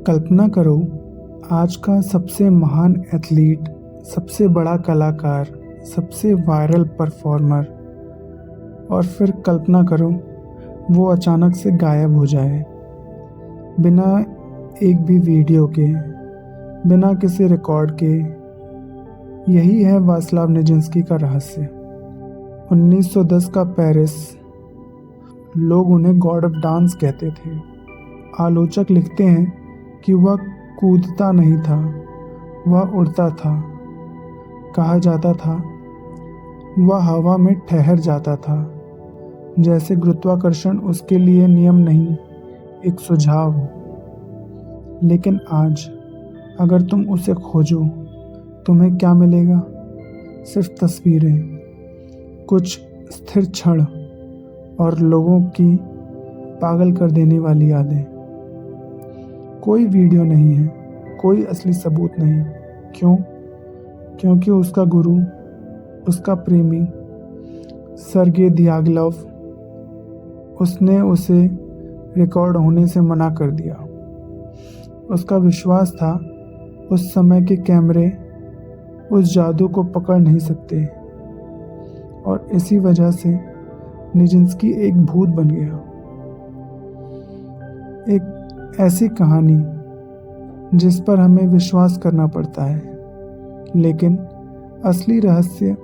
कल्पना करो, आज का सबसे महान एथलीट, सबसे बड़ा कलाकार, सबसे वायरल परफॉर्मर, और फिर कल्पना करो वो अचानक से गायब हो जाए, बिना एक भी वीडियो के, बिना किसी रिकॉर्ड के। यही है वास्लाव निजिंस्की का रहस्य। 1910 का पेरिस, लोग उन्हें गॉड ऑफ डांस कहते थे। आलोचक लिखते हैं कि वह कूदता नहीं था, वह उड़ता था। कहा जाता था वह हवा में ठहर जाता था, जैसे गुरुत्वाकर्षण उसके लिए नियम नहीं, एक सुझाव हो। लेकिन आज अगर तुम उसे खोजो, तुम्हें क्या मिलेगा? सिर्फ तस्वीरें, कुछ स्थिर क्षण और लोगों की पागल कर देने वाली यादें। कोई वीडियो नहीं है, कोई असली सबूत नहीं। क्यों? क्योंकि उसका गुरु, उसका प्रेमी सर्गेई दियागिलोव, उसने उसे रिकॉर्ड होने से मना कर दिया। उसका विश्वास था उस समय के कैमरे उस जादू को पकड़ नहीं सकते, और इसी वजह से निजिंस्की एक भूत बन गया। एक ऐसी कहानी जिस पर हमें विश्वास करना पड़ता है, लेकिन असली रहस्य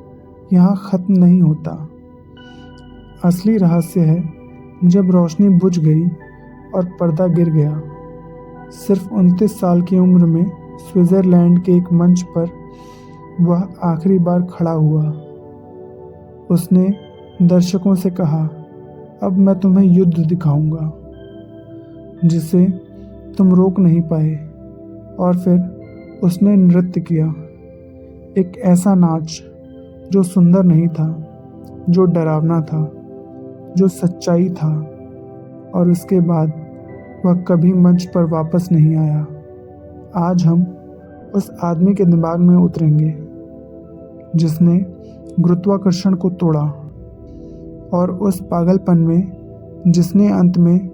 यहाँ ख़त्म नहीं होता। असली रहस्य है जब रोशनी बुझ गई और पर्दा गिर गया। सिर्फ 29 साल की उम्र में स्विट्ज़रलैंड के एक मंच पर वह आखिरी बार खड़ा हुआ। उसने दर्शकों से कहा, अब मैं तुम्हें युद्ध दिखाऊंगा जिसे तुम रोक नहीं पाए। और फिर उसने नृत्य किया, एक ऐसा नाच जो सुंदर नहीं था, जो डरावना था, जो सच्चाई था। और उसके बाद वह कभी मंच पर वापस नहीं आया। आज हम उस आदमी के दिमाग में उतरेंगे जिसने गुरुत्वाकर्षण को तोड़ा, और उस पागलपन में जिसने अंत में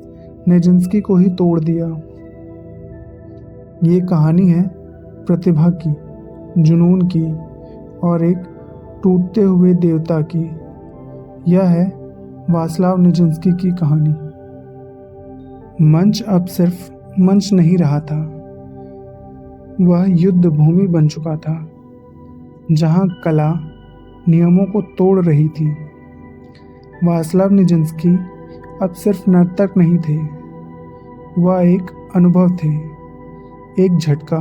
निजिंस्की को ही तोड़ दिया। ये कहानी है प्रतिभा की, जुनून की, और एक टूटते हुए देवता की। यह है वास्लाव निजिंस्की की कहानी। मंच अब सिर्फ मंच नहीं रहा था, वह युद्ध भूमि बन चुका था, जहां कला नियमों को तोड़ रही थी। वास्लाव निजिंस्की अब सिर्फ नर्तक नहीं थे, वह एक अनुभव थे, एक झटका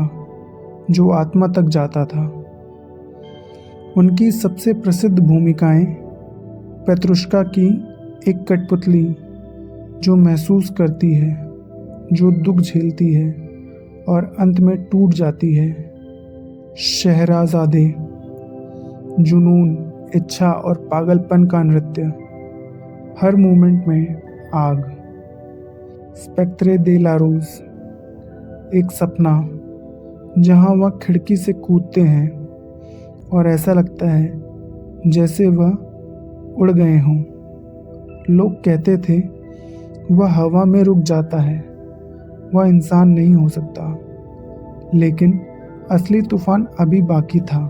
जो आत्मा तक जाता था। उनकी सबसे प्रसिद्ध भूमिकाएं पेत्रुश्का की एक कठपुतली जो महसूस करती है, जो दुख झेलती है और अंत में टूट जाती है, शहराज़ादे, जुनून, इच्छा और पागलपन का नृत्य, हर मूवमेंट में आग, स्पेक्ट्रे दे ला रूज, एक सपना जहां वह खिड़की से कूदते हैं और ऐसा लगता है जैसे वह उड़ गए हों। लोग कहते थे वह हवा में रुक जाता है, वह इंसान नहीं हो सकता, लेकिन असली तूफान अभी बाकी था।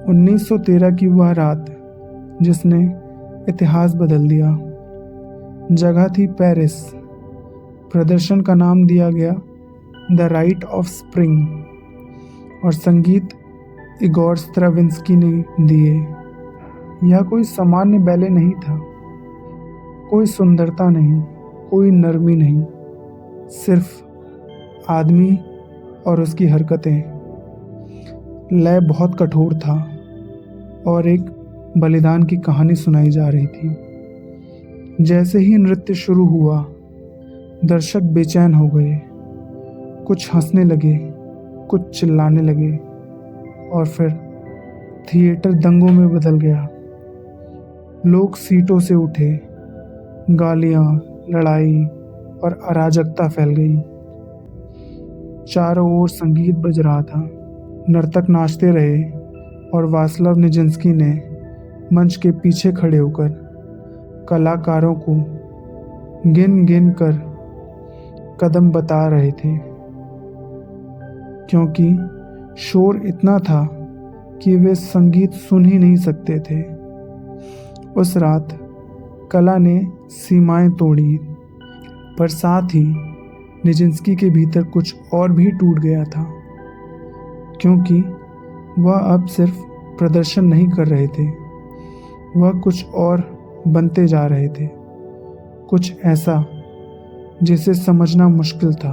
1913 की वह रात जिसने इतिहास बदल दिया। जगह थी पेरिस, प्रदर्शन का नाम दिया गया द राइट ऑफ स्प्रिंग, और संगीत इगोर स्ट्राविंस्की ने दिए। यह कोई सामान्य बैले नहीं था, कोई सुंदरता नहीं, कोई नरमी नहीं, सिर्फ आदमी और उसकी हरकतें। लय बहुत कठोर था और एक बलिदान की कहानी सुनाई जा रही थी। जैसे ही नृत्य शुरू हुआ, दर्शक बेचैन हो गए, कुछ हंसने लगे, कुछ चिल्लाने लगे, और फिर थिएटर दंगों में बदल गया। लोग सीटों से उठे, गालियां, लड़ाई और अराजकता फैल गई। चारों ओर संगीत बज रहा था, नर्तक नाचते रहे, और वास्लाव निजिंस्की ने मंच के पीछे खड़े होकर कलाकारों को गिन गिन कर कदम बता रहे थे, क्योंकि शोर इतना था कि वे संगीत सुन ही नहीं सकते थे। उस रात कला ने सीमाएं तोड़ी, पर साथ ही निजिंस्की के भीतर कुछ और भी टूट गया था, क्योंकि वह अब सिर्फ प्रदर्शन नहीं कर रहे थे, वह कुछ और बनते जा रहे थे, कुछ ऐसा जिसे समझना मुश्किल था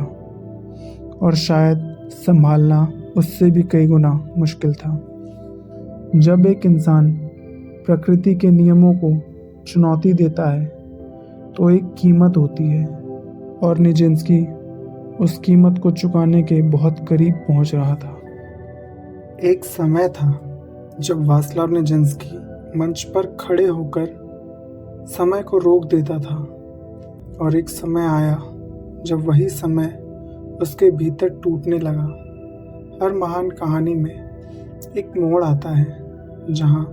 और शायद संभालना उससे भी कई गुना मुश्किल था। जब एक इंसान प्रकृति के नियमों को चुनौती देता है तो एक कीमत होती है, और निजिंस्की उस कीमत को चुकाने के बहुत करीब पहुंच रहा था। एक समय था जब वास्लाव निजिंस्की मंच पर खड़े होकर समय को रोक देता था, और एक समय आया जब वही समय उसके भीतर टूटने लगा। हर महान कहानी में एक मोड़ आता है जहां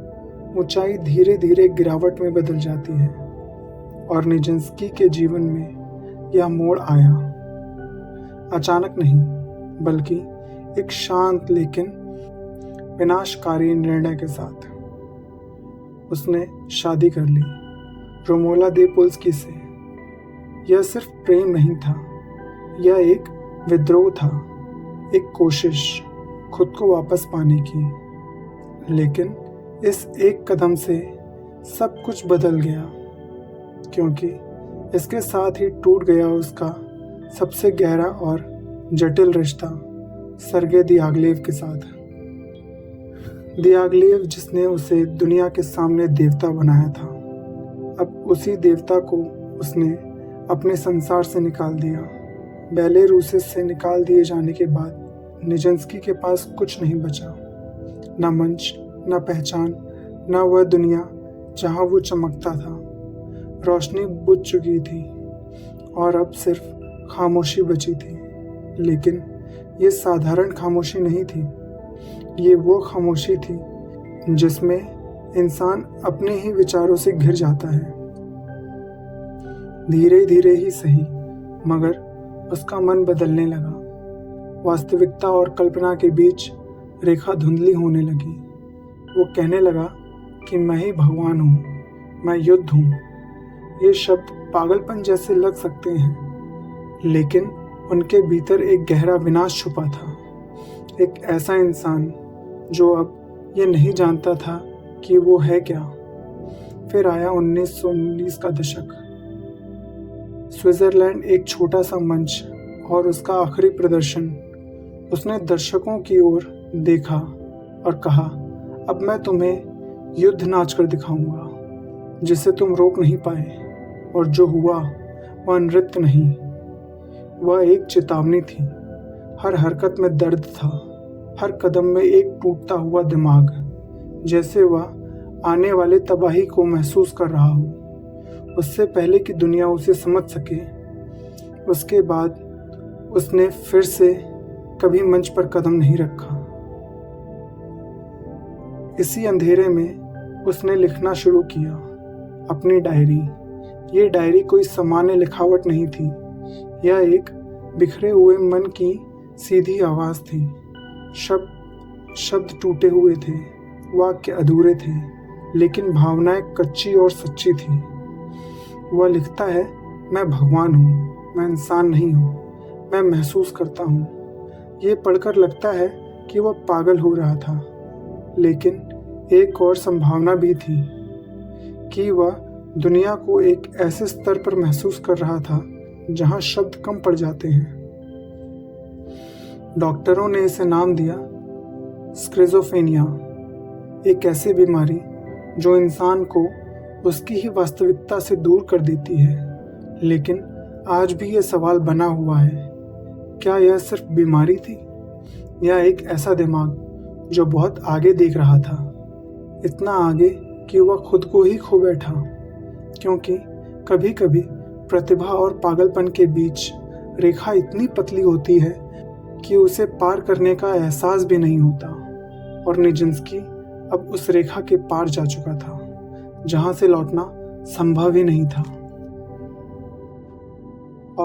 ऊंचाई धीरे धीरे गिरावट में बदल जाती है, और निजिंस्की के जीवन में यह मोड़ आया अचानक नहीं, बल्कि एक शांत लेकिन विनाशकारी निर्णय के साथ। उसने शादी कर ली रोमोला दे पुल्स्की से। यह सिर्फ प्रेम नहीं था, यह एक विद्रोह था, एक कोशिश खुद को वापस पाने की। लेकिन इस एक कदम से सब कुछ बदल गया, क्योंकि इसके साथ ही टूट गया उसका सबसे गहरा और जटिल रिश्ता सर्गे दियागलेव के साथ। दियागलेव जिसने उसे दुनिया के सामने देवता बनाया था, अब उसी देवता को उसने अपने संसार से निकाल दिया। बेलारूसिस से निकाल दिए जाने के बाद निजिंस्की के पास कुछ नहीं बचा, न मंच, न पहचान, न वह दुनिया जहां वो चमकता था। रोशनी बुझ चुकी थी और अब सिर्फ खामोशी बची थी। लेकिन ये साधारण खामोशी नहीं थी, ये वो खामोशी थी जिसमें इंसान अपने ही विचारों से घिर जाता है। धीरे धीरे ही सही, मगर उसका मन बदलने लगा। वास्तविकता और कल्पना के बीच रेखा धुंधली होने लगी। वो कहने लगा कि मैं ही भगवान हूँ, मैं युद्ध हूँ। ये शब्द पागलपन जैसे लग सकते हैं, लेकिन उनके भीतर एक गहरा विनाश छुपा था। एक ऐसा इंसान जो अब ये नहीं जानता था कि वो है क्या। फिर आया 1919 का दशक। स्विट्जरलैंड एक छोटा सा मंच और उसका आखिरी प्रदर्शन। उसने दर्शकों की ओर देखा और कहा, अब मैं तुम्हें युद्ध नाच कर दिखाऊंगा, जिसे तुम रोक नहीं पाए। और जो हुआ वह नृत्य नहीं, वह एक चेतावनी थी। हर हरकत में दर्द था, हर कदम में एक टूटता हुआ दिमाग, जैसे वह आने वाले तबाही को महसूस कर रहा हो, उससे पहले कि दुनिया उसे समझ सके। उसके बाद उसने फिर से कभी मंच पर कदम नहीं रखा। इसी अंधेरे में उसने लिखना शुरू किया, अपनी डायरी। ये डायरी कोई सामान्य लिखावट नहीं थी, यह एक बिखरे हुए मन की सीधी आवाज़ थी। शब्द टूटे हुए थे, वाक्य अधूरे थे, लेकिन भावनाएं कच्ची और सच्ची थी। वह लिखता है, मैं भगवान हूँ, मैं इंसान नहीं हूँ, मैं महसूस करता हूँ। ये पढ़कर लगता है कि वह पागल हो रहा था, लेकिन एक और संभावना भी थी कि वह दुनिया को एक ऐसे स्तर पर महसूस कर रहा था जहाँ शब्द कम पड़ जाते हैं। डॉक्टरों ने इसे नाम दिया स्किज़ोफ्रेनिया, एक ऐसी बीमारी जो इंसान को उसकी ही वास्तविकता से दूर कर देती है। लेकिन आज भी यह सवाल बना हुआ है, क्या यह सिर्फ बीमारी थी या एक ऐसा दिमाग जो बहुत आगे देख रहा था, इतना आगे कि वह खुद को ही खो बैठा। क्योंकि कभी कभी प्रतिभा और पागलपन के बीच रेखा इतनी पतली होती है कि उसे पार करने का एहसास भी नहीं होता, और निजिंस्की अब उस रेखा के पार जा चुका था जहां से लौटना संभव ही नहीं था।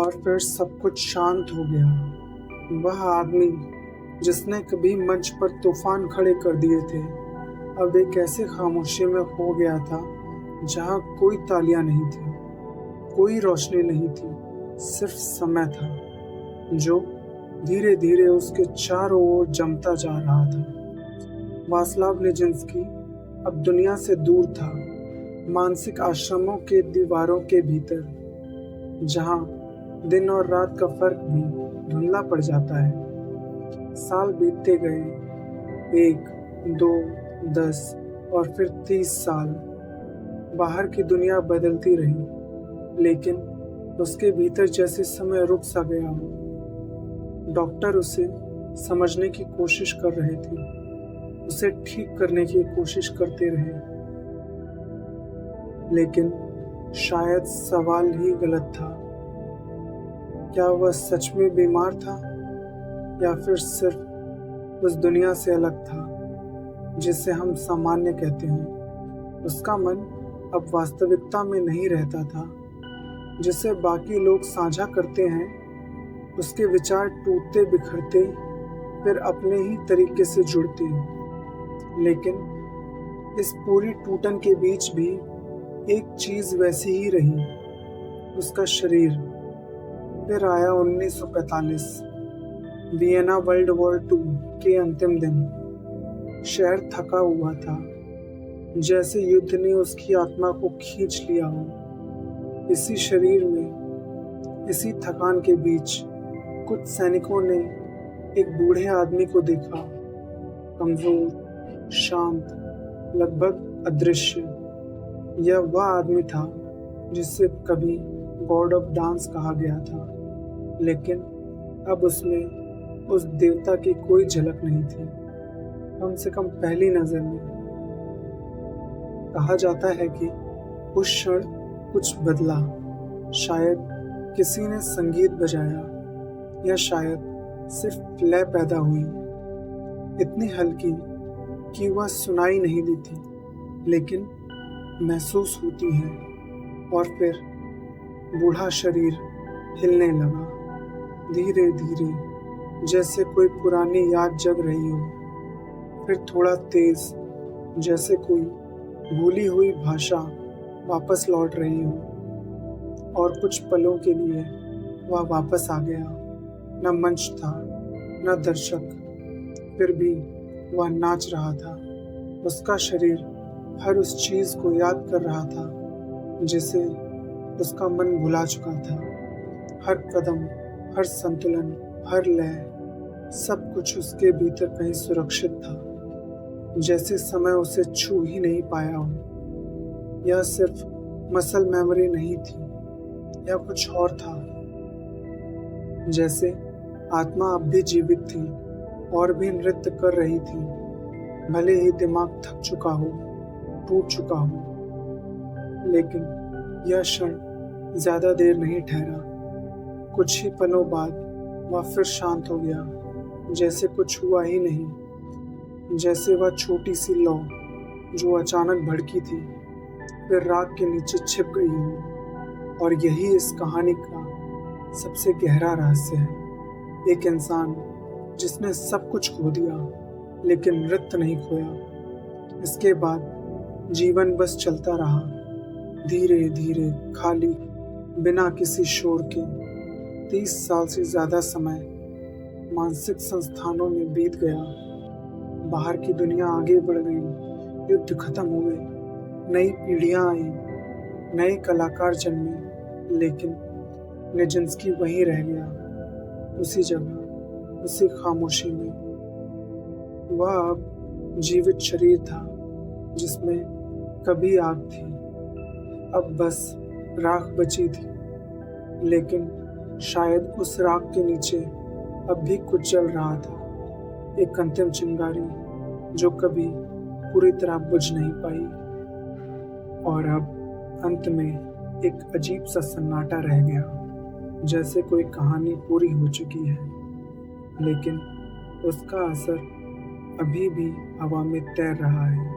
और फिर सब कुछ शांत हो गया। वह आदमी जिसने कभी मंच पर तूफान खड़े कर दिए थे, अब एक ऐसे खामोशी में खो गया था जहाँ कोई तालियां नहीं थी, कोई रोशनी नहीं थी, सिर्फ समय था जो धीरे धीरे उसके चारों ओर जमता जा रहा था। वास्लाव निजिंस्की अब दुनिया से दूर था, मानसिक आश्रमों के दीवारों के भीतर, जहाँ दिन और रात का फर्क भी धुंधला पड़ जाता है। साल बीतते गए, 1, 2, 10 और फिर 30 साल। बाहर की दुनिया बदलती रही, लेकिन उसके भीतर जैसे समय रुक सा गया हो। डॉक्टर उसे समझने की कोशिश कर रहे थे, उसे ठीक करने की कोशिश करते रहे, लेकिन शायद सवाल ही गलत था। क्या वह सच में बीमार था या फिर सिर्फ उस दुनिया से अलग था जिसे हम सामान्य कहते हैं। उसका मन अब वास्तविकता में नहीं रहता था जिसे बाकी लोग साझा करते हैं। उसके विचार टूटते बिखरते फिर अपने ही तरीके से जुड़ते, लेकिन इस पूरी टूटन के बीच भी एक चीज वैसी ही रही, उसका शरीर। फिर आया 1945, वियना वर्ल्ड वॉर 2 के अंतिम दिन। शहर थका हुआ था, जैसे युद्ध ने उसकी आत्मा को खींच लिया हो। इसी शरीर में, इसी थकान के बीच कुछ सैनिकों ने एक बूढ़े आदमी को देखा, कमजोर, शांत, लगभग अदृश्य। यह वह आदमी था जिसे कभी गॉड ऑफ डांस कहा गया था, लेकिन अब उसमें उस देवता की कोई झलक नहीं थी, कम से कम पहली नजर में। कहा जाता है कि उस क्षण कुछ बदला, शायद किसी ने संगीत बजाया या शायद सिर्फ लय पैदा हुई, इतनी हल्की कि वह सुनाई नहीं देती लेकिन महसूस होती है। और फिर बूढ़ा शरीर हिलने लगा, धीरे धीरे, जैसे कोई पुरानी याद जग रही हो, फिर थोड़ा तेज, जैसे कोई भूली हुई भाषा वापस लौट रही हो। और कुछ पलों के लिए वह वापस आ गया। न मंच था, न दर्शक, फिर भी वह नाच रहा था। उसका शरीर हर उस चीज को याद कर रहा था जिसे उसका मन भुला चुका था। हर कदम, हर संतुलन, हर लय, सब कुछ उसके भीतर कहीं सुरक्षित था, जैसे समय उसे छू ही नहीं पाया हो। यह सिर्फ मसल मेमोरी नहीं थी, यह कुछ और था। जैसे आत्मा अब भी जीवित थी और भी नृत्य कर रही थी, भले ही दिमाग थक चुका हो, टूट चुका हो। लेकिन यह क्षण ज्यादा देर नहीं ठहरा। कुछ ही पलों बाद वह फिर शांत हो गया, जैसे कुछ हुआ ही नहीं, जैसे वह छोटी सी लौ जो अचानक भड़की थी फिर राख के नीचे छिप गई हो। और यही इस कहानी का सबसे गहरा रहस्य है। एक इंसान जिसने सब कुछ खो दिया लेकिन नृत्य नहीं खोया। इसके बाद जीवन बस चलता रहा, धीरे धीरे, खाली, बिना किसी शोर के। 30 साल से ज्यादा समय मानसिक संस्थानों में बीत गया। बाहर की दुनिया आगे बढ़ गई, युद्ध खत्म हुए, नई पीढ़ियां आई, नए कलाकार जन्मे, लेकिन निजिंस्की वहीं रह गया, उसी जगह, उसी खामोशी में। वह अब जीवित शरीर था जिसमें कभी आग थी, अब बस राख बची थी। लेकिन शायद उस राख के नीचे अब भी कुछ जल रहा था, एक अंतिम चिंगारी जो कभी पूरी तरह बुझ नहीं पाई। और अब अंत में एक अजीब सा सन्नाटा रह गया, जैसे कोई कहानी पूरी हो चुकी है, लेकिन उसका असर अभी भी हवा में तैर रहा है।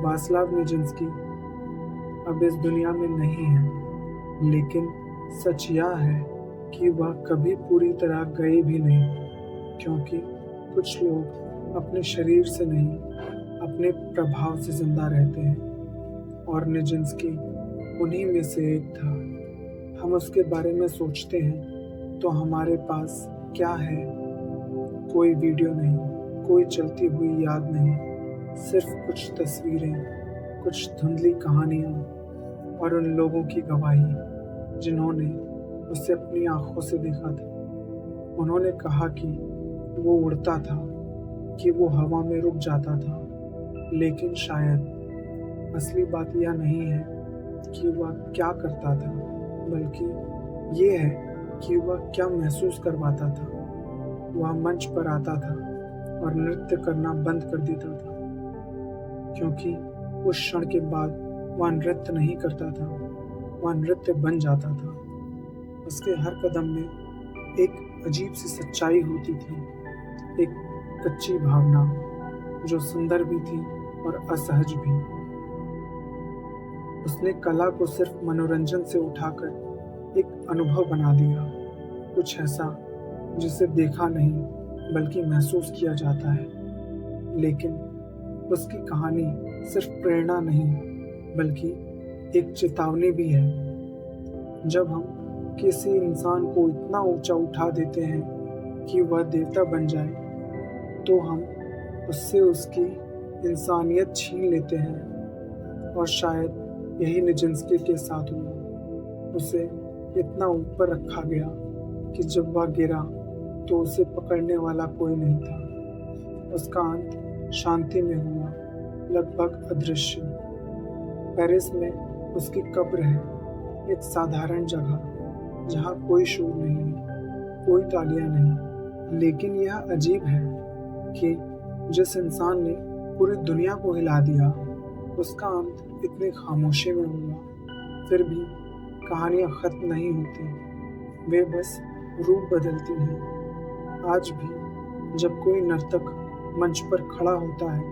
वास्लाव निजिंस्की अब इस दुनिया में नहीं है, लेकिन सच यह है कि वह कभी पूरी तरह गए भी नहीं, क्योंकि कुछ लोग अपने शरीर से नहीं, अपने प्रभाव से जिंदा रहते हैं, और निजिंस्की उन्हीं में से एक था। हम उसके बारे में सोचते हैं तो हमारे पास क्या है? कोई वीडियो नहीं, कोई चलती हुई याद नहीं, सिर्फ कुछ तस्वीरें, कुछ धुंधली कहानियाँ और उन लोगों की गवाही जिन्होंने उसे अपनी आंखों से देखा था। उन्होंने कहा कि वो उड़ता था, कि वो हवा में रुक जाता था, लेकिन शायद असली बात यह नहीं है कि वह क्या करता था, बल्कि ये है कि वह क्या महसूस करवाता था। वह मंच पर आता था और नृत्य करना बंद कर देता था, क्योंकि उस क्षण के बाद वह नृत्य नहीं करता था, वह नृत्य बन जाता था। उसके हर कदम में एक अजीब सी सच्चाई होती थी, एक कच्ची भावना जो सुंदर भी थी और असहज भी। उसने कला को सिर्फ मनोरंजन से उठाकर एक अनुभव बना दिया, कुछ ऐसा जिसे देखा नहीं बल्कि महसूस किया जाता है। लेकिन उसकी कहानी सिर्फ प्रेरणा नहीं बल्कि एक चेतावनी भी है। जब हम किसी इंसान को इतना ऊंचा उठा देते हैं कि वह देवता बन जाए, तो हम उससे उसकी इंसानियत छीन लेते हैं। और शायद यही निजिंस्की के साथ हुआ। उसे इतना ऊपर रखा गया कि जब वह गिरा तो उसे पकड़ने वाला कोई नहीं था। उसका अंत शांति में हुआ, लगभग अदृश्य। पेरिस में उसकी कब्र है, एक साधारण जगह जहाँ कोई शोर नहीं, कोई तालियां नहीं। लेकिन यह अजीब है कि जिस इंसान ने पूरी दुनिया को हिला दिया, उसका अंत इतनी खामोशी में हुआ। फिर भी कहानियाँ खत्म नहीं होती, वे बस रूप बदलती हैं। आज भी जब कोई नर्तक मंच पर खड़ा होता है,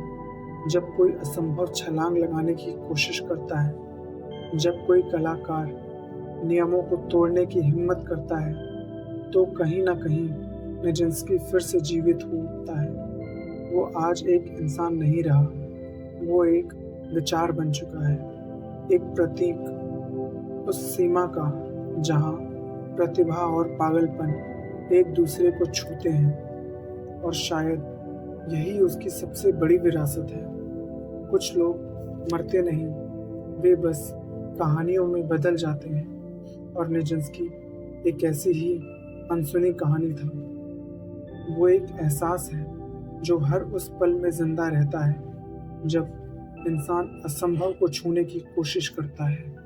जब कोई असंभव छलांग लगाने की कोशिश करता है, जब कोई कलाकार नियमों को तोड़ने की हिम्मत करता है, तो कहीं ना कहीं निजिंस्की फिर से जीवित होता है। वो आज एक इंसान नहीं रहा, वो एक विचार बन चुका है, एक प्रतीक उस सीमा का जहाँ प्रतिभा और पागलपन एक दूसरे को छूते हैं। और शायद यही उसकी सबसे बड़ी विरासत है। कुछ लोग मरते नहीं, वे बस कहानियों में बदल जाते हैं। और निजिंस्की एक ऐसी ही अनसुनी कहानी था। वो एक एहसास है जो हर उस पल में जिंदा रहता है जब इंसान असंभव को छूने की कोशिश करता है।